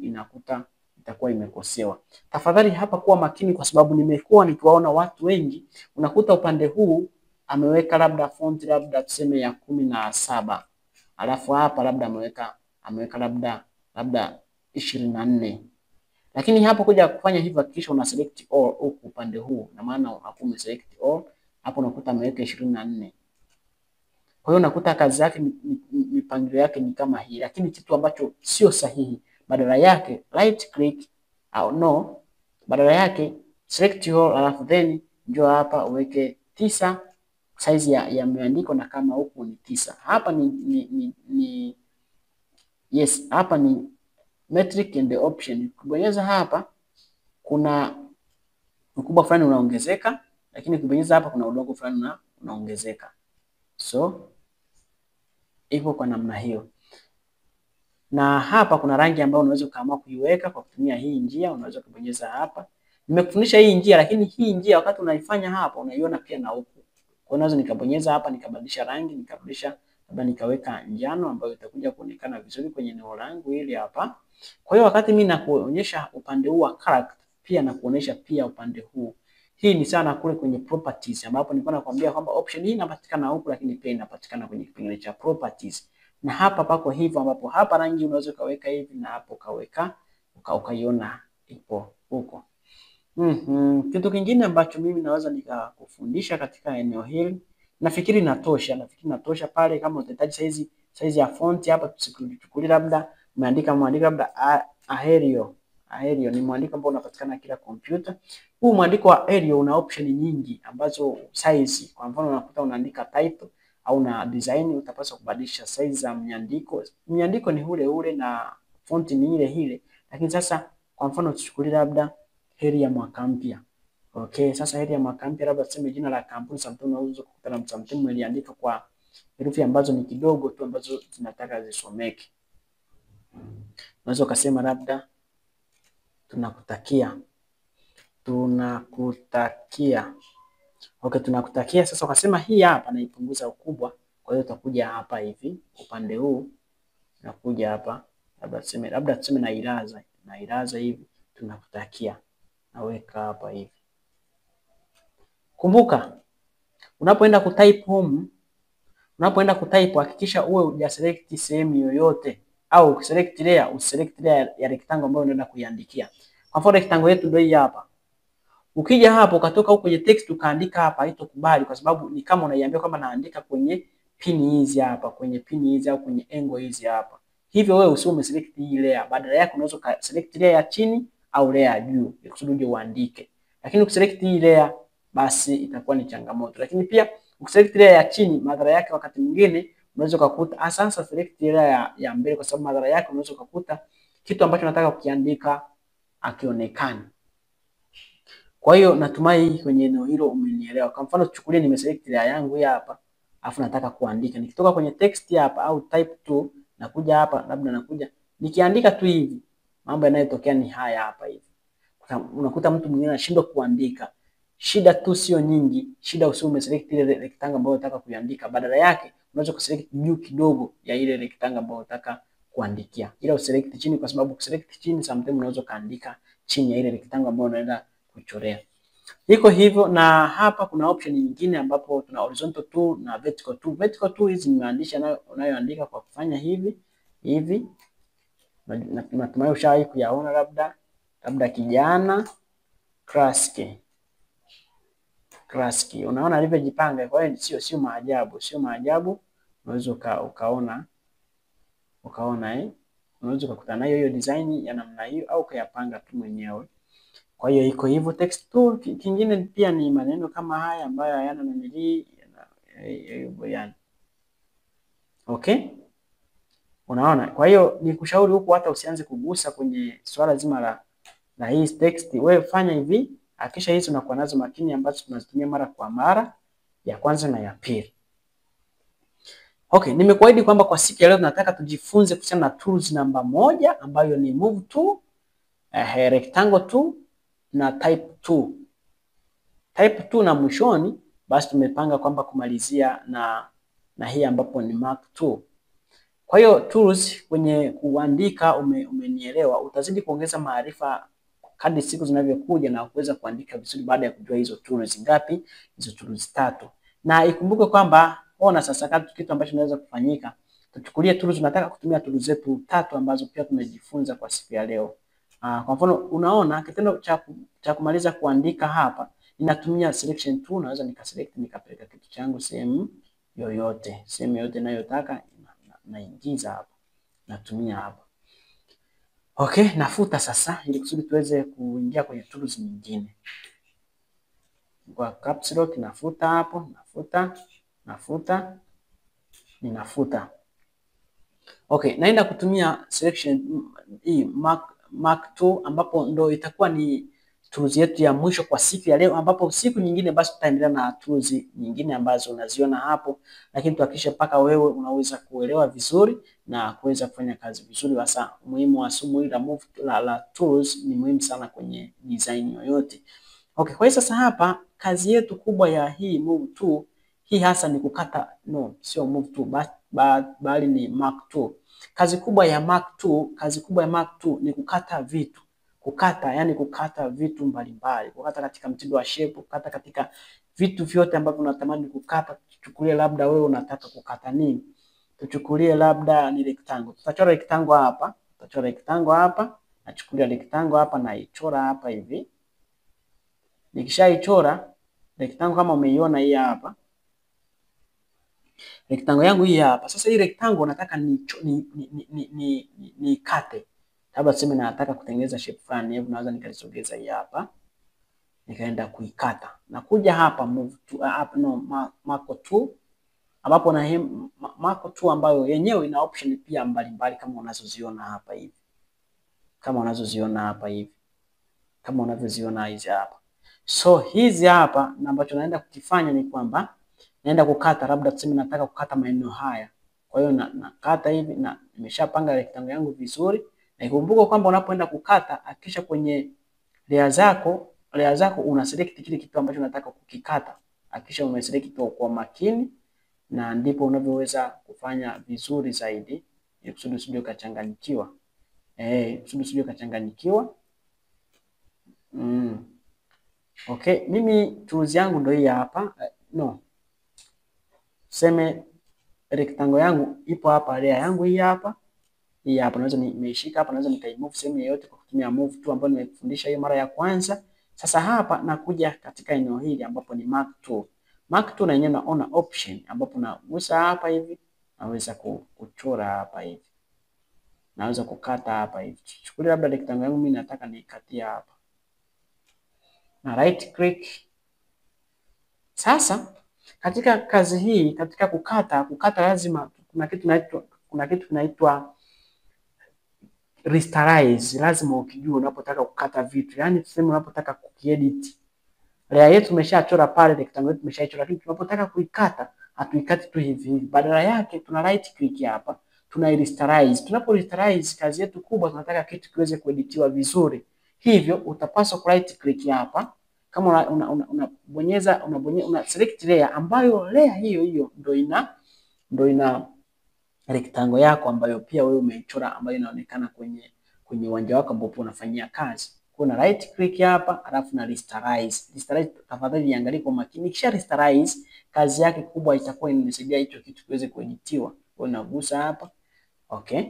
itakuwa imekosewa. Tafadhali hapa kuwa makini, kwa sababu nimekuwa nikiwaona watu wengi unakuta upande huu ameweka labda font labda tuseme ya 17. Alafu hapa labda ameweka labda 24. Lakini hapo kuja kufanya hivyo hakikisha una select all huku upande huu, na maana hapo umeselect all, hapo unakuta ameweka 24. Kwa hiyo unakuta kazi yake mipangilio yake ni kama hii, lakini kitu ambacho sio sahihi. Badala yake right click au no, badala yake select all, alafu then njoo hapa uweke 9 size ya maandiko, na kama huku ni 9. Hapa hapa ni metric and the option. Kubonyeza hapa kuna ukubwa fulani unaongezeka, lakini kubonyeza hapa kuna udogo fulani unaongezeka. So iko kwa namna hiyo. Na hapa kuna rangi ambayo unaweza ukaamua kuiweka kwa kutumia hii njia, unaweza kubonyeza hapa. Nimekufundisha hii njia, lakini hii njia wakati unaifanya hapa unaiona pia na huku. Kwa hiyo naweza nikabonyeza hapa nikabadilisha rangi, nikarudisha labda nikaweka njano ambayo itakuja kuonekana vizuri kwenye eneo langu hili hapa. Kwa hiyo wakati mimi nakuonyesha upande huu wa character, pia nakuonyesha pia upande huu. Hii ni sana kule kwenye properties, ambapo nilikuwa nakwambia kwamba option hii inapatikana huku, lakini pia inapatikana kwenye kipengele cha properties. Na hapa pako hivyo, ambapo hapa rangi unaweza ukaweka hivi na hapo ukaiona ipo huko. Kitu kingine ambacho mimi naweza nikakufundisha katika eneo hili, nafikiri natosha pale. Kama utahitaji size ya font hapa, tusichukulie labda umeandika labda Arial ni mwandiko ambao unapatikana kila kompyuta. Huu mwandiko wa Arial una option nyingi ambazo size, kwa mfano unakuta unaandika title au na design, utapaswa kubadilisha size za mnyandiko. Mnyandiko ni ule na font ni ile, lakini sasa kwa mfano tuchukulie labda heri ya mwaka mpya. Okay, sasa heri ya mwaka mpya, labda tuseme jina la kampuni, sometimes unaweza kukuta na sometimes iliandika kwa herufi ambazo ni kidogo tu ambazo tunataka zisomeke. Unaweza kusema labda tunakutakia. Okay, tunakutakia. Sasa ukasema hii hapa naipunguza ukubwa. Kwa hiyo utakuja hapa hivi upande huu, nakuja hapa labda tuseme na iraza hivi, tunakutakia. Naweka hapa hivi. Kumbuka, unapoenda kutype hakikisha uwe hujaselect sehemu yoyote, au ukiselect layer, uselect layer ya rectangle ambayo unaenda kuiandikia. Kwa mfano rectangle yetu ndio hii hapa. Ukija hapo ukatoka huko kwenye text ukaandika hapa, haitokubali kwa sababu ni kama unaiambia kwamba naandika kwenye pin hizi hapa, kwenye pin hizi au kwenye angle hizi hapa. Hivyo wewe usio umeselect hii layer, badala yake unaweza ka select layer ya chini au layer ya juu ili kusudi uje uandike. Lakini ukiselect hii layer basi itakuwa ni changamoto. Lakini pia ukiselect layer ya chini, madhara yake wakati mwingine unaweza kukuta sasa select layer ya mbele, kwa sababu madhara yake unaweza kukuta kitu ambacho nataka kukiandika akionekani. Kwa hiyo natumai kwenye eneo hilo umenielewa. Kwa mfano tuchukulie nimeselect layer yangu hii hapa, afu nataka kuandika. Nikitoka kwenye text hapa au type tu, nakuja hapa, labda nakuja nikiandika tu hivi, mambo yanayotokea ni haya hapa hivi. Unakuta mtu mwingine anashindwa kuandika. Shida tu sio nyingi, shida usio umeselect ile rectangle ambayo unataka kuiandika. Badala yake unaweza kuselect juu kidogo ya ile rectangle ambayo unataka kuandikia. Ila uselect chini, kwa sababu kuselect chini sometimes unaweza kaandika chini ya ile rectangle ambayo unaenda kuchorea. Iko hivyo, na hapa kuna option nyingine ambapo tuna horizontal tool na vertical tool. Vertical tool hizi ni maandishi unayoandika kwa kufanya hivi hivi. Natumai ushawahi kuyaona, labda kijana Kraski. Unaona alivyojipanga. Kwa hiyo sio maajabu. Unaweza ukaona unaweza kukutana nayo hiyo design ya namna hiyo au kuyapanga tu mwenyewe. Kwa hiyo iko hivyo. Text tool kingine pia ni maneno kama haya ambayo hayana nanili yani. Okay? Unaona? Kwa hiyo nikushauri huku hata usianze kugusa kwenye swala zima la hii text. Wewe fanya hivi, hakisha hizi unakuwa nazo makini ambazo tunazitumia mara kwa mara, ya kwanza na ya pili. Okay, nimekuahidi kwamba kwa siku ya leo tunataka tujifunze kuhusiana na tools namba 1 ambayo ni move tool, rectangle tool na type tool. Type tool na mwishoni basi tumepanga kwamba kumalizia na hii ambapo ni mark tool. Kwa hiyo tools kwenye kuandika umenielewa, utazidi kuongeza maarifa kadri siku zinavyokuja na kuweza kuandika vizuri baada ya kujua hizo tools ngapi, hizo tools 3. Na ikumbuke kwamba ona sasa kitu ambacho kinaweza kufanyika. Tuchukulie tools, tunataka kutumia tools zetu 3 ambazo pia tumejifunza kwa siku ya leo. Kwa mfano unaona kitendo cha kumaliza kuandika hapa ninatumia selection tool. Naweza nikaselect nikapeleka kitu changu sehemu yoyote ninayotaka naingiza hapa. Natumia hapa. Okay, nafuta sasa ili kusudi tuweze kuingia kwenye tools nyingine. Kwa caps lock nafuta hapo, ninafuta. Okay, naenda kutumia selection hii mark tool ambapo ndo itakuwa ni tools yetu ya mwisho kwa siku ya leo, ambapo siku nyingine basi tutaendelea na tools nyingine ambazo unaziona hapo, lakini tuhakikishe mpaka wewe unaweza kuelewa vizuri na kuweza kufanya kazi vizuri. Hasa muhimu wa somo hili la tools ni muhimu sana kwenye design yoyote. Okay, kwa hiyo sasa hapa kazi yetu kubwa ya hii move tool hii hasa ni kukata, sio move tool bali ni mark tool. Kazi kubwa ya mark tool ni kukata vitu. Yani kukata vitu mbalimbali, kukata katika mtindo wa shape, kukata katika vitu vyote ambavyo unatamani kukata. Tuchukulie labda wewe unataka kukata nini? Tuchukulie labda ni rectangle. Tutachora rectangle hapa, nachukulia rectangle hapa na ichora hapa hivi. Nikishaichora rectangle kama umeiona hii hapa. Rectangle yangu hii hapa. Sasa hii rectangle nataka ni kate. Labda tuseme nataka kutengeneza shape fulani hivi, naweza nikalisogeza hii hapa. Nikaenda kuikata. Nakuja hapa move to mark tool ambapo na mark tool ambayo yenyewe ina option pia mbalimbali kama unazoziona hapa hivi. Kama unavyoziona hizi hapa. So hizi hapa na ambacho naenda kukifanya ni kwamba naenda kukata, labda tuseme nataka kukata maeneo haya. Kwa hiyo nakata hivi na nimeshapanga rectangle yangu vizuri. Na ikumbuke kwamba unapoenda kukata hakikisha kwenye layer zako una select kile kitu ambacho unataka kukikata. Hakikisha umeselect kwa makini na ndipo unavyoweza kufanya vizuri zaidi. Kusudi usije ukachanganyikiwa. Okay, mimi tools yangu ndio hii hapa. Tuseme rectangle yangu ipo hapa, layer yangu hii hapa. Naweza nimeishika hapa, naweza nikaimove sehemu yoyote kwa kutumia move tu ambayo nimefundisha hiyo mara ya kwanza. Sasa hapa nakuja katika eneo hili ambapo ni mark tool. Mark tool na yenyewe naona option ambapo nagusa hapa hivi, naweza kuchora hapa hivi. Naweza kukata hapa hivi. Chukulia labda rectangle yangu mimi nataka nikatie hapa. Na right click. Sasa katika kazi hii, katika kukata lazima kuna kitu kinaitwa rasterize. Lazima ukijua unapotaka kukata vitu. Yaani tuseme unapotaka kukiedit. Layer yetu tumeshachora pale, rectangle yetu tumeshachora, lakini tunapotaka kuikata, hatuikati tu hivi hivi. Badala yake tuna right click hapa, tuna rasterize. Tunapo rasterize, kazi yetu kubwa tunataka kitu kiweze kueditiwa vizuri. Hivyo utapaswa ku right click hapa. Kama unabonyeza una select layer ambayo layer hiyo hiyo ndio ina rectangle yako ambayo pia wewe umeichora, ambayo inaonekana kwenye uwanja wako ambapo unafanyia kazi. Kuna right click hapa alafu na rasterize. Rasterize tafadhali iangalie kwa makini. Kisha rasterize, kazi yake kubwa itakuwa inanisaidia hicho kitu kiweze kueditiwa. Kwa hiyo nagusa hapa. Okay.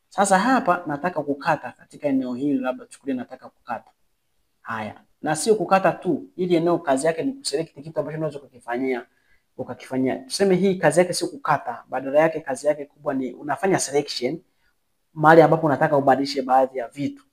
Sasa hapa nataka kukata katika eneo hili, labda chukulia nataka kukata. Haya. Na sio kukata tu. Ili eneo kazi yake ni kuselect kitu ambacho unaweza ukakifanyia. Tuseme hii kazi yake sio kukata, badala yake kazi yake kubwa ni unafanya selection mahali ambapo unataka ubadilishe baadhi ya vitu.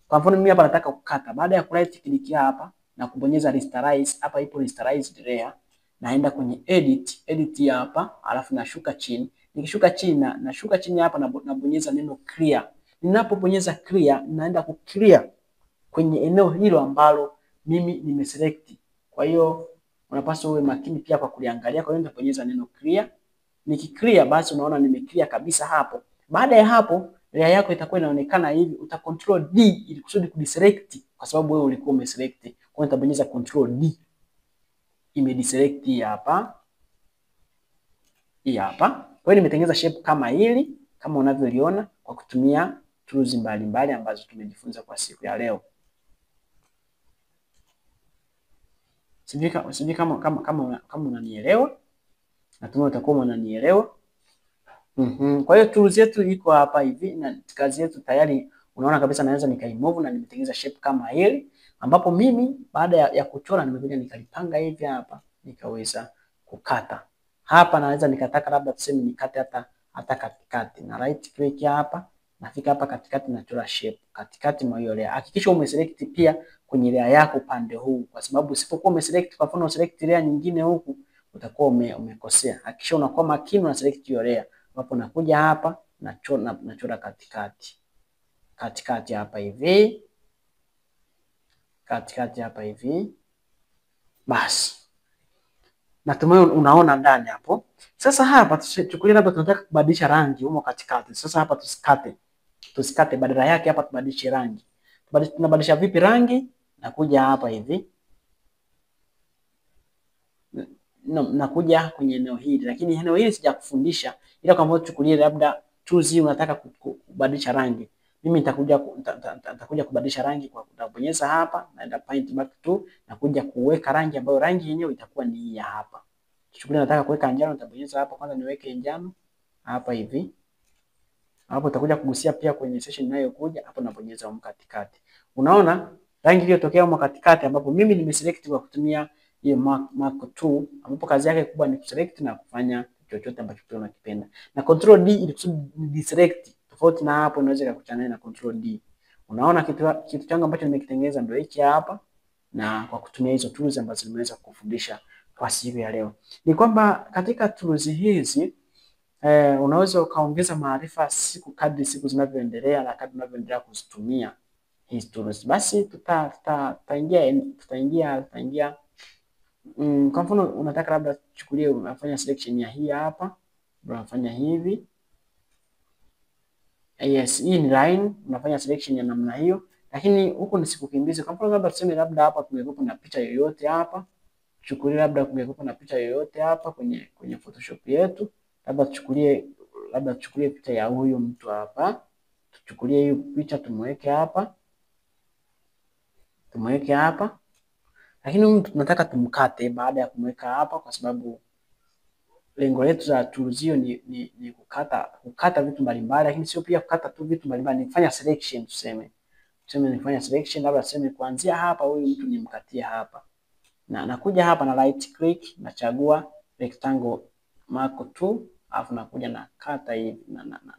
Kwa mfano mimi hapa nataka kukata. Baada ya ku right click hapa na kubonyeza rasterize, hapa ipo rasterized layer, naenda kwenye edit hapa, alafu nashuka chini. Nikishuka chini nashuka chini hapa nabonyeza neno clear. Ninapobonyeza clear, naenda ku clear kwenye eneo hilo ambalo mimi nimeselect. Kwa hiyo unapaswa uwe makini pia kwa kuliangalia. Kwa hiyo nitabonyeza neno clear. Nikiclear basi unaona nimeclear kabisa hapo. Baada ya hapo layer yako itakuwa inaonekana hivi, uta control D ili kusudi kudeselect kwa sababu wewe ulikuwa umeselect. Kwa hiyo nitabonyeza control D. Imedeselect hii hapa. Hii hapa. Kwa hiyo nimetengeneza shape kama hili, kama unavyoliona kwa kutumia tools mbalimbali ambazo tumejifunza kwa siku ya leo. Sijui kama unanielewa. Natumai utakuwa unanielewa. Kwa hiyo tools yetu iko hapa hivi na kazi yetu tayari unaona kabisa naweza nikaimove na nimetengeneza shape kama hili, ambapo mimi baada ya kuchora nimekuja nikalipanga hivi hapa nikaweza kukata. Hapa naweza nikataka labda tuseme nikate hata katikati, na right click hapa, nafika hapa katikati nachora shape katikati mwa hiyo layer. Hakikisha umeselect pia kwenye layer yako upande huu, kwa sababu usipokuwa umeselect, kwa mfano uselect layer nyingine huku utakuwa umekosea. Hakikisha unakuwa makini na select hiyo layer. Hapo nakuja hapa nachora katikati hapa hivi, katikati hapa hivi. Basi natumai unaona ndani hapo. Sasa hapa tuchukulie labda tunataka kubadilisha rangi huko katikati. Sasa hapa tusikate, badala yake hapa tubadilishe rangi. Tunabadilisha vipi rangi? Nakuja hapa hivi, nakuja kwenye eneo hili, lakini eneo hili sijakufundisha, ila kama tuchukulie labda tools hii unataka kubadilisha rangi. Mimi nitakuja kubadilisha rangi kwa kubonyeza hapa, naenda paint mark tool na kuja kuweka rangi ambayo rangi yenyewe itakuwa ni hii hapa. Tuchukulie nataka kuweka njano, nitabonyeza hapa kwanza niweke njano hapa hivi. Hapo utakuja kugusia pia kwenye session inayokuja, hapo nabonyeza huko katikati. Unaona rangi iliyotokea huko katikati ambapo mimi nimeselect kwa kutumia hiyo mark tool, ambapo kazi yake kubwa ni kuselect na kufanya chochote ambacho unakipenda. Na control D ili kusudi deselect. Tofauti na hapo unaweza kukuchanganya na control D. Unaona kitu changu ambacho nimekitengeneza ndio hiki hapa, na kwa kutumia hizo tools ambazo nimeweza kukufundisha kwa siku ya leo. Ni kwamba katika tools hizi unaweza ukaongeza maarifa kadri siku zinavyoendelea na kadri unavyoendelea kuzitumia hizi tools. Basi tutaingia kwa mfano unataka labda chukulie unafanya selection ya hii hapa, unafanya hivi. Yes, hii ni line, unafanya selection ya namna hiyo, lakini huko nisikukimbize. Kwa mfano labda tuseme labda hapa kumekuwa na picha yoyote hapa. Chukulie labda kumekuwa na picha yoyote hapa kwenye Photoshop yetu. Labda tuchukulie picha ya huyu mtu hapa. Tuchukulie hiyo picha tumweke hapa. Lakini huyu mtu tunataka tumkate baada ya kumweka hapa, kwa sababu lengo letu za tools hiyo ni kukata vitu mbalimbali, lakini sio pia kukata tu vitu mbalimbali, ni kufanya selection tuseme. tuseme nifanya selection, labda tuseme kuanzia hapa huyu mtu nimkatie hapa. Na nakuja hapa na right click, nachagua rectangle mark 2, alafu nakuja na kata hii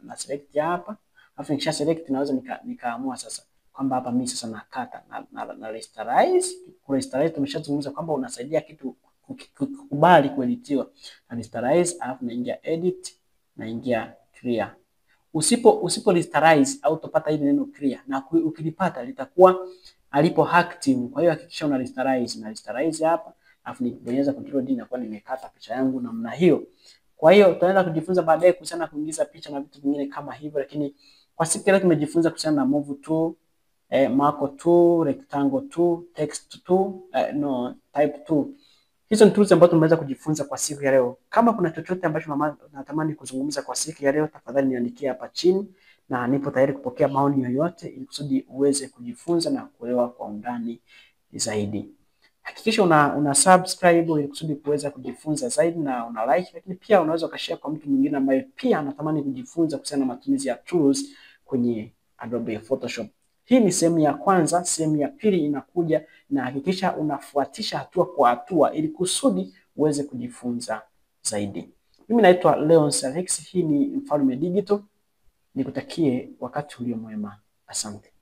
na select hapa. Alafu nikisha select naweza nikaamua sasa kwamba hapa mimi sasa nakata na rasterize. Kwa rasterize tumeshazungumza kwamba unasaidia kitu kukubali kueditiwa. Na rasterize, alafu naingia edit, naingia clear. Usipo rasterize au utapata hili neno clear, na ukilipata litakuwa alipo active. Kwa hiyo hakikisha una rasterize, na rasterize hapa, alafu nibonyeza control D, nakuwa nimekata picha yangu namna hiyo. Kwa hiyo tutaenda kujifunza baadaye kuhusiana na kuingiza picha na vitu vingine kama hivyo, lakini kwa siku leo tumejifunza kuhusiana na move tool, mark tool, rectangle tool, text tool, type tool. Hizo ni tools ambazo tumeweza kujifunza kwa siku ya leo. Kama kuna chochote ambacho natamani kuzungumza kwa siku ya leo, tafadhali niandikie hapa chini, na nipo tayari kupokea maoni yoyote ili kusudi uweze kujifunza na kuelewa kwa undani zaidi. Hakikisha una subscribe ili kusudi kuweza kujifunza zaidi, na una like, lakini pia unaweza ukashare kwa mtu mwingine ambaye pia anatamani kujifunza kuhusiana na matumizi ya tools kwenye Adobe Photoshop. Hii ni sehemu ya kwanza. Sehemu ya pili inakuja, na hakikisha unafuatisha hatua kwa hatua ili kusudi uweze kujifunza zaidi. Mimi naitwa Leonce Alex, hii ni Mfalme Digital. Nikutakie wakati ulio mwema. Asante.